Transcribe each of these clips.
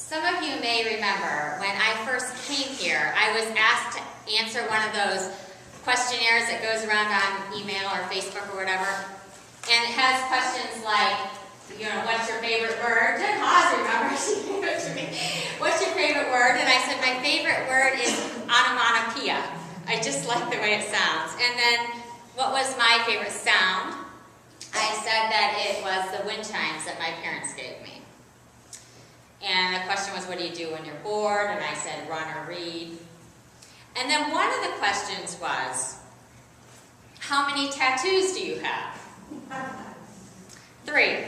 Some of you may remember when I first came here, I was asked to answer one of those questionnaires that goes around on email or Facebook or whatever. And it has questions like, what's your favorite word? Jen Haas remembers. What's your favorite word? And I said, my favorite word is onomatopoeia. I just like the way it sounds. And then, what was my favorite sound? I said that it was the wind chimes that my parents gave me. And the question was, what do you do when you're bored? And I said, run or read. And then one of the questions was, how many tattoos do you have? 3.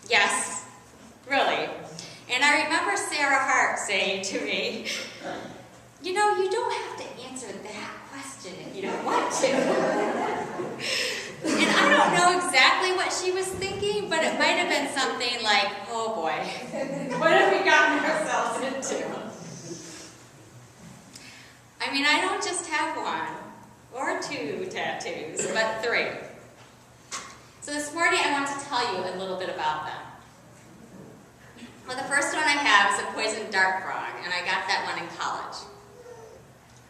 Yes, really. And I remember Sarah Hart saying to me, you don't have to answer that question if you don't want to. And I don't know exactly what she was thinking, but it might have been something like, oh boy, what have we gotten ourselves into? I mean, I don't just have 1 or 2 tattoos, but 3. So this morning I want to tell you a little bit about them. Well, the first one I have is a poison dart frog, and I got that one in college.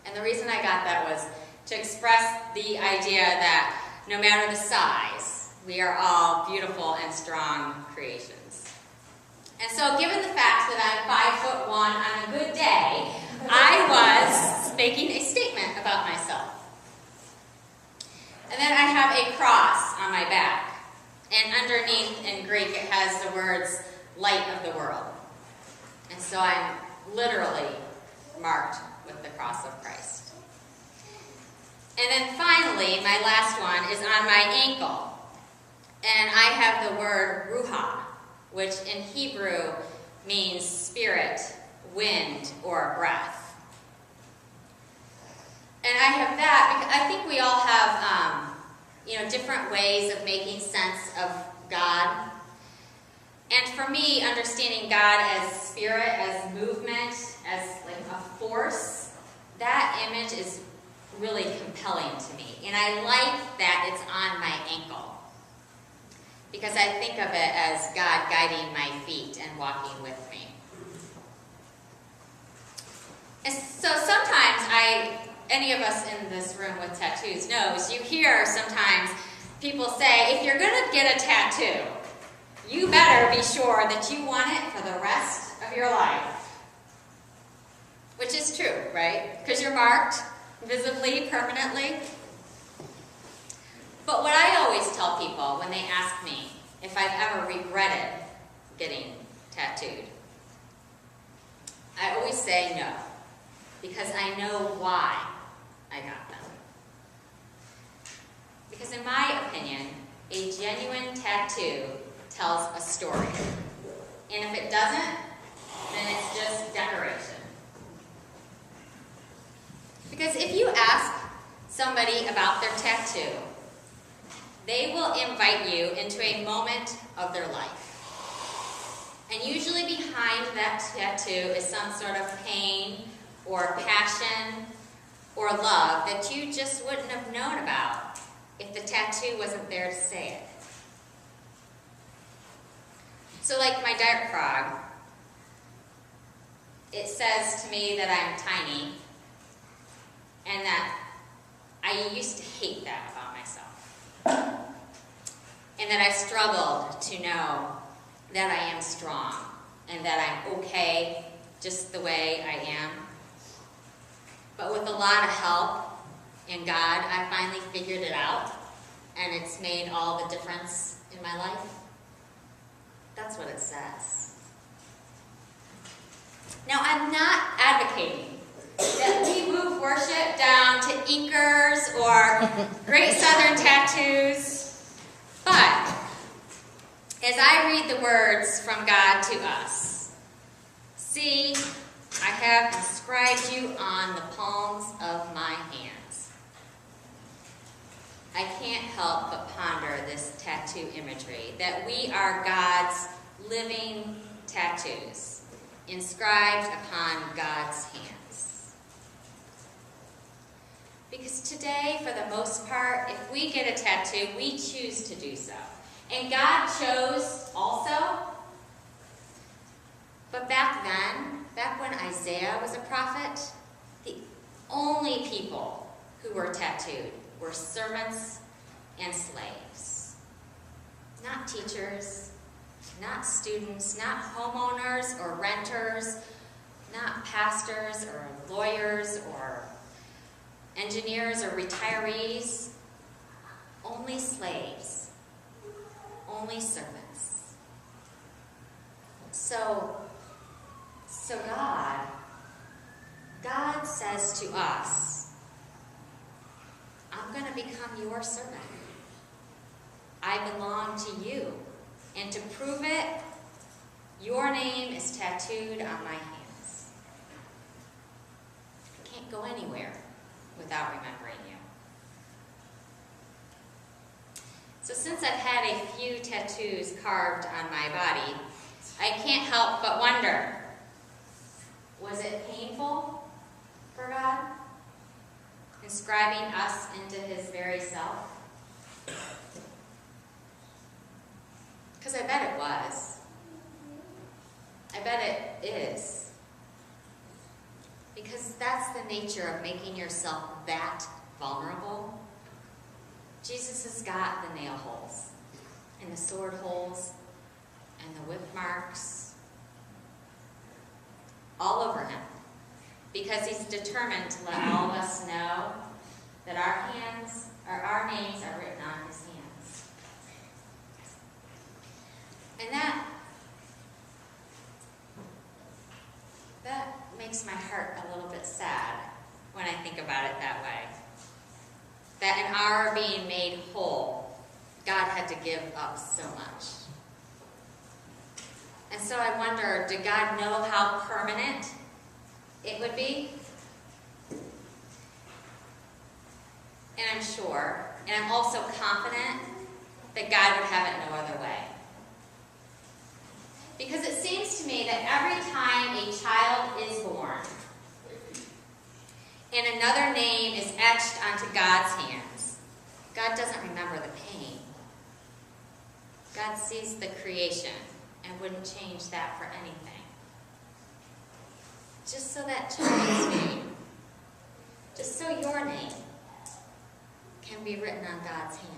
And the reason I got that was to express the idea that no matter the size, we are all beautiful and strong creations. And so given the fact that I'm 5'1" on a good day, I was making a statement about myself. And then I have a cross on my back. And underneath in Greek it has the words, light of the world. And so I'm literally marked with the cross of Christ. And then finally, my last one is on my ankle. And I have the word ruha, which in Hebrew means spirit, wind, or breath. And I have that because I think we all have, different ways of making sense of God. And for me, understanding God as spirit, as movement, as like a force, that image is really compelling to me. And I like that it's on my ankle, because I think of it as God guiding my feet and walking with me. And so sometimes any of us in this room with tattoos knows, you hear sometimes people say, if you're going to get a tattoo, you better be sure that you want it for the rest of your life. Which is true, right? Because you're marked visibly, permanently. But what I always tell people when they ask me if I've ever regretted getting tattooed, I always say no, because I know why I got them. Because in my opinion, a genuine tattoo tells a story. And if it doesn't, then it's just decoration. Because if you ask somebody about their tattoo, they will invite you into a moment of their life. And usually behind that tattoo is some sort of pain or passion or love that you just wouldn't have known about if the tattoo wasn't there to say it. So like my dart frog, it says to me that I'm tiny, and that I used to hate that about myself. And that I struggled to know that I am strong, and that I'm okay just the way I am. But with a lot of help in God, I finally figured it out, and it's made all the difference in my life. That's what it says. Now, I'm not advocating that we move worship down to inkers or Great Southern tattoos, but as I read the words from God to us, see, I have inscribed you on the palms of my hands. I can't help but ponder this tattoo imagery, that we are God's living tattoos, inscribed upon God's hands. Because today, for the most part, if we get a tattoo, we choose to do so. And God chose also. But back Isaiah was a prophet, the only people who were tattooed were servants and slaves. Not teachers, not students, not homeowners or renters, not pastors or lawyers or engineers or retirees. Only slaves, only servants. So God says to us, I'm going to become your servant. I belong to you. And to prove it, your name is tattooed on my hands. I can't go anywhere without remembering you. So since I've had a few tattoos carved on my body, I can't help but wonder, was it painful for God, inscribing us into his very self? Because I bet it was. I bet it is. Because that's the nature of making yourself that vulnerable. Jesus has got the nail holes, and the sword holes, and the whip marks all over him. Because he's determined to let all of us know that our names are written on his hands. And that makes my heart a little bit sad when I think about it that way. That in our being made whole, God had to give up so much. And so I wonder, did God know how permanent it would be? And I'm sure, and I'm also confident that God would have it no other way. Because it seems to me that every time a child is born and another name is etched onto God's hands, God doesn't remember the pain. God sees the creation and wouldn't change that for anything. Just so that child's name, just so your name can be written on God's hands.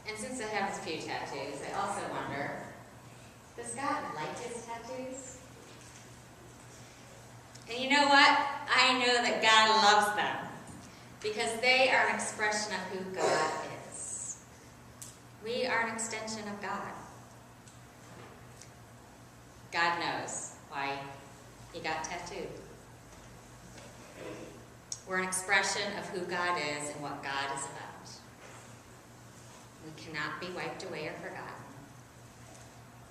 And since I have a few tattoos, I also wonder, does God like his tattoos? And you know what? I know that God loves them because they are an expression of who God is. We are an extension of God. God knows why he got tattooed. We're an expression of who God is and what God is about. We cannot be wiped away or forgotten.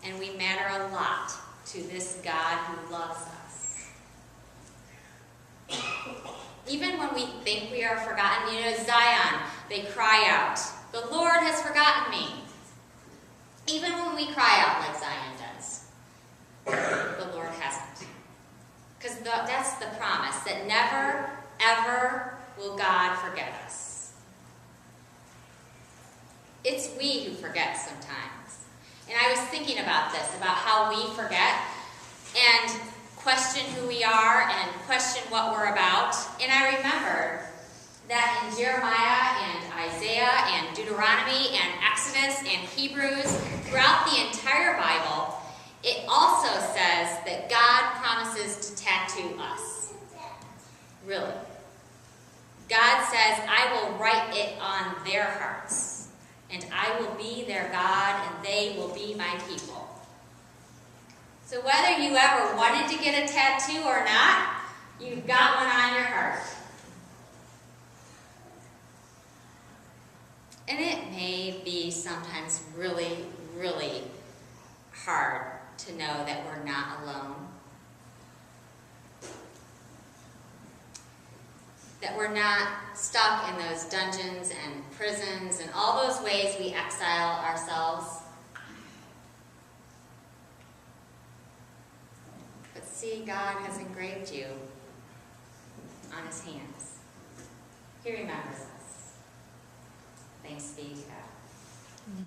And we matter a lot to this God who loves us. Even when we think we are forgotten, Zion, they cry out, the Lord has forgotten me. Even when we cry out like Zion does, the Lord hasn't. Because that's the promise, that never, ever will God forget us. It's we who forget sometimes. And I was thinking about this, about how we forget and question who we are and question what we're about. And I remembered that in Jeremiah and Isaiah and Deuteronomy and Exodus and Hebrews, throughout the entire Bible, it also says that God promises to tattoo us. Really. God says, I will write it on their hearts. And I will be their God, and they will be my people. So whether you ever wanted to get a tattoo or not, you've got one on your heart. And it may be sometimes really, really hard to know that we're not alone. That we're not stuck in those dungeons and prisons and all those ways we exile ourselves. But see, God has engraved you on his hands. He remembers us. Thanks be to God.